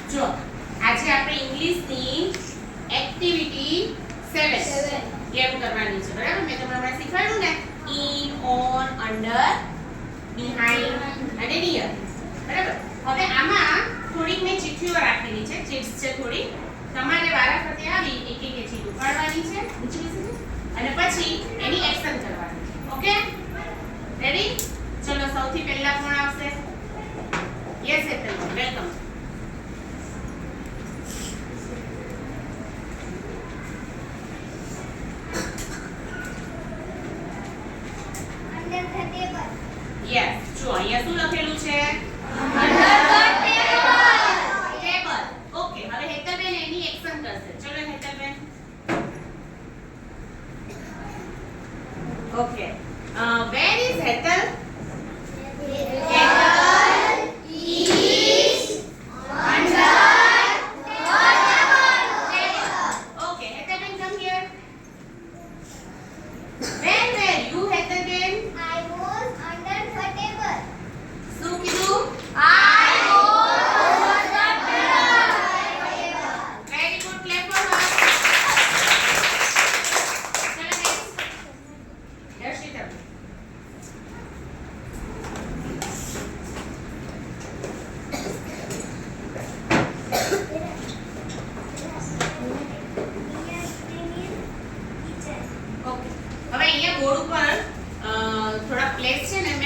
જો આજે આપણે ઇંગ્લિશની એક્ટિવિટી 7 ગેમ કરવાની છે બરાબર મેં તમને હમણાં શીખવાડ્યું ને ઇન ઓન અંડર બિહાઇન્ડ અને નિયર બરાબર હવે આમાં થોડીક મેં ચિઠ્ઠીઓ રાખેલી છે ચીટ્સ છે થોડી તમારે વારાફરતી આવી એક એક ચીઠ ઉપાડવાની છે અને પછી એની એક્શન કરવાની છે ઓકે રેડી ચલો સૌથી પહેલા કોણ આવશે યસ હેતલ વેલકમ યસ જો અહીંયા શું લખેલું છે અંડર ટેબલ ઓકે હવે હેતલબેન એની એક્શન કરશે ચલો Hetalben okay where is Hetal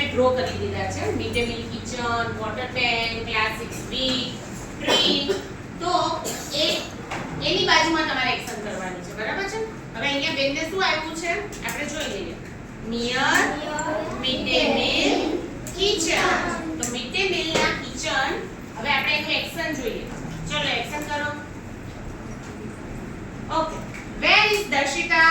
draw કરી દીધા છે mid day meal kitchen water tank class 6B tree તો એની બાજુમાં તમારે એક્શન કરવાની છે બરાબર છે હવે અહીંયા બેનને શું આવ્યું છે આપણે જોઈ લઈએ near mid day meal kitchen તો મિડ ડે મીલ ના કિચન હવે આપણે એનું એક્શન જોઈએ ચલો એક્શન કરો okay where is Darshita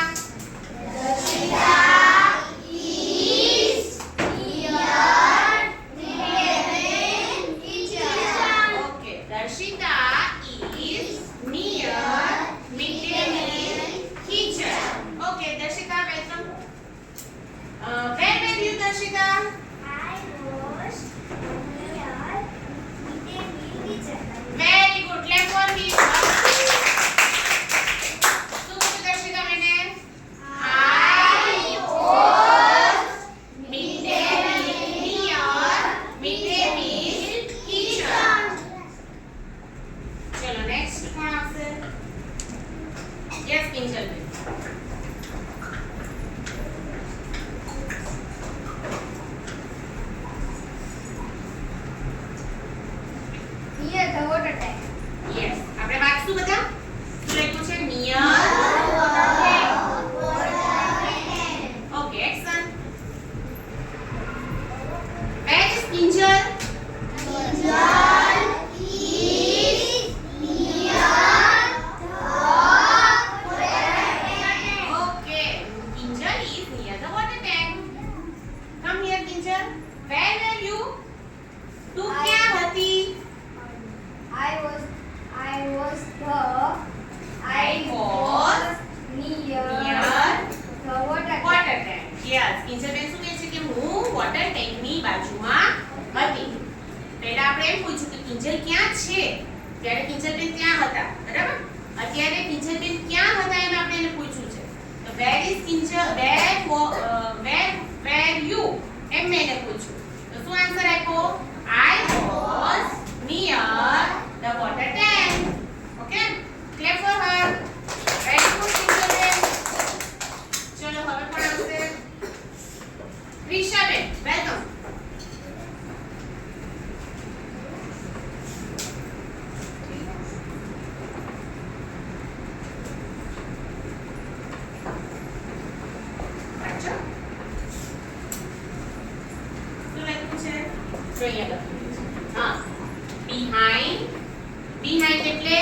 behind એટલે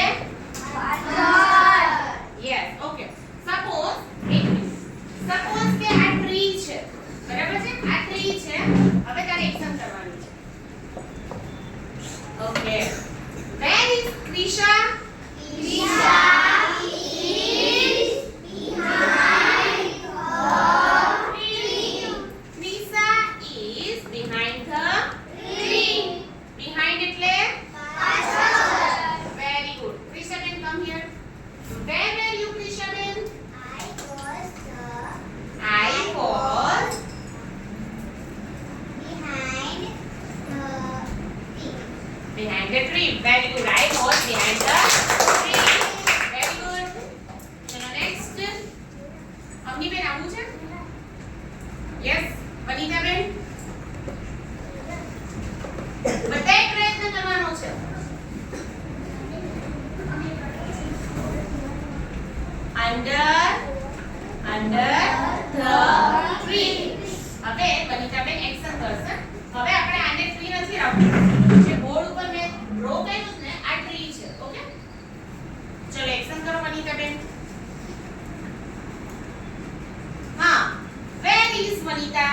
પાછળ યસ ઓકે સપોઝ કે આ ટ્રી છે બરાબર છે આ ટ્રી છે હવે તારે એક્શન કરવાનું છે okay where is Krisha Very good. I was behind the tree. Very good. ચલો next. અવનીબેન આવું છે? Yes. વનિતાબેન? બધાએ પ્રયત્ન કરવાનો છે. Under the tree. હવે વનિતાબેન એક્શન કરશે. હવે આપણે આને ટ્રી નથી રાખવું. જે બોર્ડ ઉપર મેં ડ્રો કર્યું છે ને આ ટ્રી છે. ઓકે? ચલો એક્શન કરો વનિતાબેન. હા. Where is Vanita?